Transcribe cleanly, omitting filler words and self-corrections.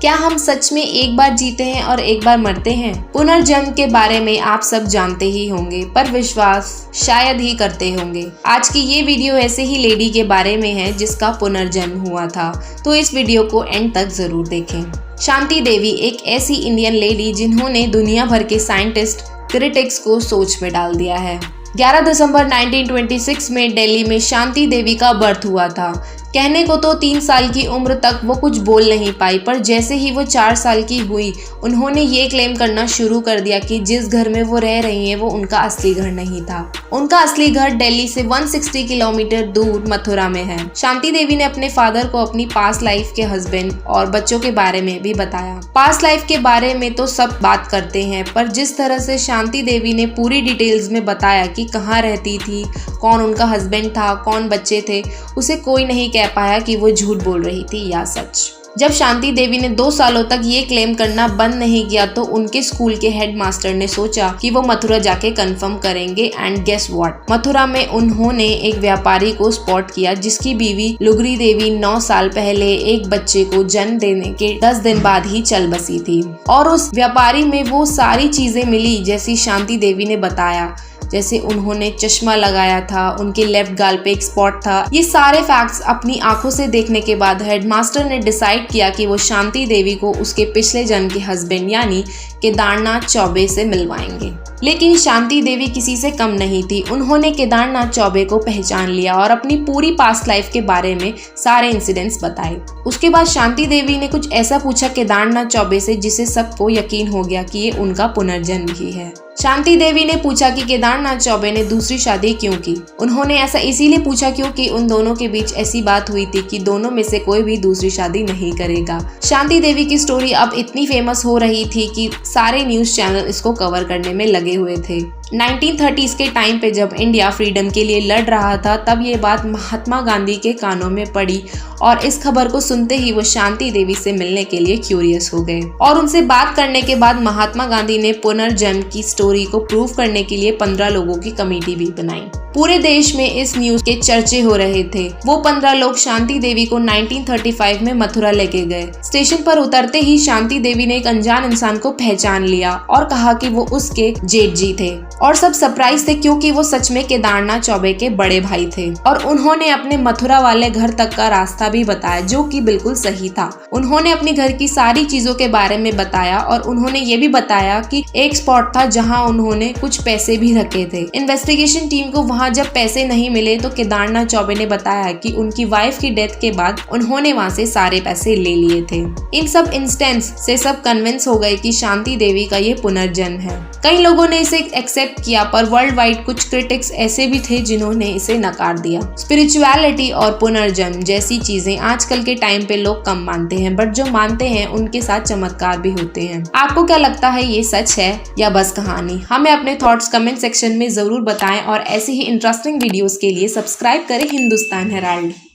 क्या हम सच में एक बार जीते हैं और एक बार मरते हैं? पुनर्जन्म के बारे में आप सब जानते ही होंगे, पर विश्वास शायद ही करते होंगे। आज की ये वीडियो ऐसे ही लेडी के बारे में है जिसका पुनर्जन्म हुआ था, तो इस वीडियो को एंड तक जरूर देखें। शांति देवी एक ऐसी इंडियन लेडी जिन्होंने दुनिया भर के साइंटिस्ट, क्रिटिक्स को सोच में डाल दिया है। 11 दिसंबर 1926 में दिल्ली में शांति देवी का बर्थ हुआ था। कहने को तो 3 साल की उम्र तक वो कुछ बोल नहीं पाई, पर जैसे ही वो 4 साल की हुई उन्होंने ये क्लेम करना शुरू कर दिया कि जिस घर में वो रह रही हैं वो उनका असली घर नहीं था। उनका असली घर दिल्ली से 160 किलोमीटर दूर मथुरा में है। शांति देवी ने अपने फादर को अपनी पास्ट लाइफ के हस्बैंड और बच्चों के बारे में भी बताया। पास्ट लाइफ के बारे में तो सब बात करते हैं, पर जिस तरह से शांति देवी ने पूरी डिटेल्स में बताया कि कहाँ रहती थी, कौन उनका हस्बैंड था, कौन बच्चे थे, उसे कोई नहीं कह पाया कि वो झूठ बोल रही थी या सच। जब शांति देवी ने 2 सालों तक ये क्लेम करना बंद नहीं किया तो उनके स्कूल के हेडमास्टर ने सोचा कि वो मथुरा जाके कंफर्म करेंगे। एंड गेस व्हाट, मथुरा में उन्होंने एक व्यापारी को स्पॉट किया जिसकी बीवी लुगरी देवी 9 साल पहले एक बच्चे को जन्म देने के 10 दिन बाद ही चल बसी थी। और उस व्यापारी में वो सारी चीजें मिली जैसी शांति देवी ने बताया, जैसे उन्होंने चश्मा लगाया था, उनके लेफ्ट गाल पे एक स्पॉट था। ये सारे फैक्ट्स अपनी आंखों से देखने के बाद हेडमास्टर ने डिसाइड किया कि वो शांति देवी को उसके पिछले जन्म के हस्बैंड यानी केदारनाथ चौबे से मिलवाएंगे। लेकिन शांति देवी किसी से कम नहीं थी। उन्होंने केदारनाथ चौबे को पहचान लिया और अपनी पूरी पास्ट लाइफ के बारे में सारे इंसिडेंट्स बताए। उसके बाद शांति देवी ने कुछ ऐसा पूछा केदारनाथ चौबे से जिसे सबको यकीन हो गया कि ये उनका पुनर्जन्म ही है। शांति देवी ने पूछा कि केदारनाथ चौबे ने दूसरी शादी क्यों की। उन्होंने ऐसा इसीलिए पूछा क्योंकि उन दोनों के बीच ऐसी बात हुई थी कि दोनों में से कोई भी दूसरी शादी नहीं करेगा। शांति देवी की स्टोरी अब इतनी फेमस हो रही थी कि सारे न्यूज चैनल इसको कवर करने में लगे हुए थे। 1930s के टाइम पे जब इंडिया फ्रीडम के लिए लड़ रहा था, तब ये बात महात्मा गांधी के कानों में पड़ी और इस खबर को सुनते ही वो शांति देवी से मिलने के लिए क्यूरियस हो गए। और उनसे बात करने के बाद महात्मा गांधी ने पुनर्जन्म की स्टोरी को प्रूव करने के लिए 15 लोगों की कमेटी भी बनाई। पूरे देश में इस न्यूज के चर्चे हो रहे थे। वो 15 लोग शांति देवी को 1935 में मथुरा लेके गए। स्टेशन पर उतरते ही शांति देवी ने एक अनजान इंसान को पहचान लिया और कहा कि वो उसके जेठ जी थे। और सब सरप्राइज थे क्योंकि वो सच में केदारनाथ चौबे के बड़े भाई थे। और उन्होंने अपने मथुरा वाले घर तक का रास्ता भी बताया जो कि बिल्कुल सही था। उन्होंने अपने घर की सारी चीजों के बारे में बताया और उन्होंने ये भी बताया कि एक स्पॉट था जहां उन्होंने कुछ पैसे भी रखे थे। इन्वेस्टिगेशन टीम को वहां जब पैसे नहीं मिले तो केदारनाथ चौबे ने बताया कि उनकी वाइफ की डेथ के बाद उन्होंने वहां से सारे पैसे ले लिए थे। इन सब इंस्टेंस से सब कन्विंस हो गए कि शांति देवी का ये पुनर्जन्म है। कई लोगों ने इसे एक्सेप्ट किया, पर वर्ल्ड वाइड कुछ क्रिटिक्स ऐसे भी थे जिन्होंने इसे नकार दिया। स्पिरिचुअलिटी और पुनर्जन्म जैसी चीजें आजकल के टाइम पे लोग कम मानते हैं, बट जो मानते हैं उनके साथ चमत्कार भी होते हैं। आपको क्या लगता है, ये सच है या बस कहानी? हमें अपने थॉट्स कमेंट सेक्शन में जरूर बताएं और ऐसे ही इंटरेस्टिंग वीडियोस के लिए सब्सक्राइब करें हिंदुस्तान हेराल्ड।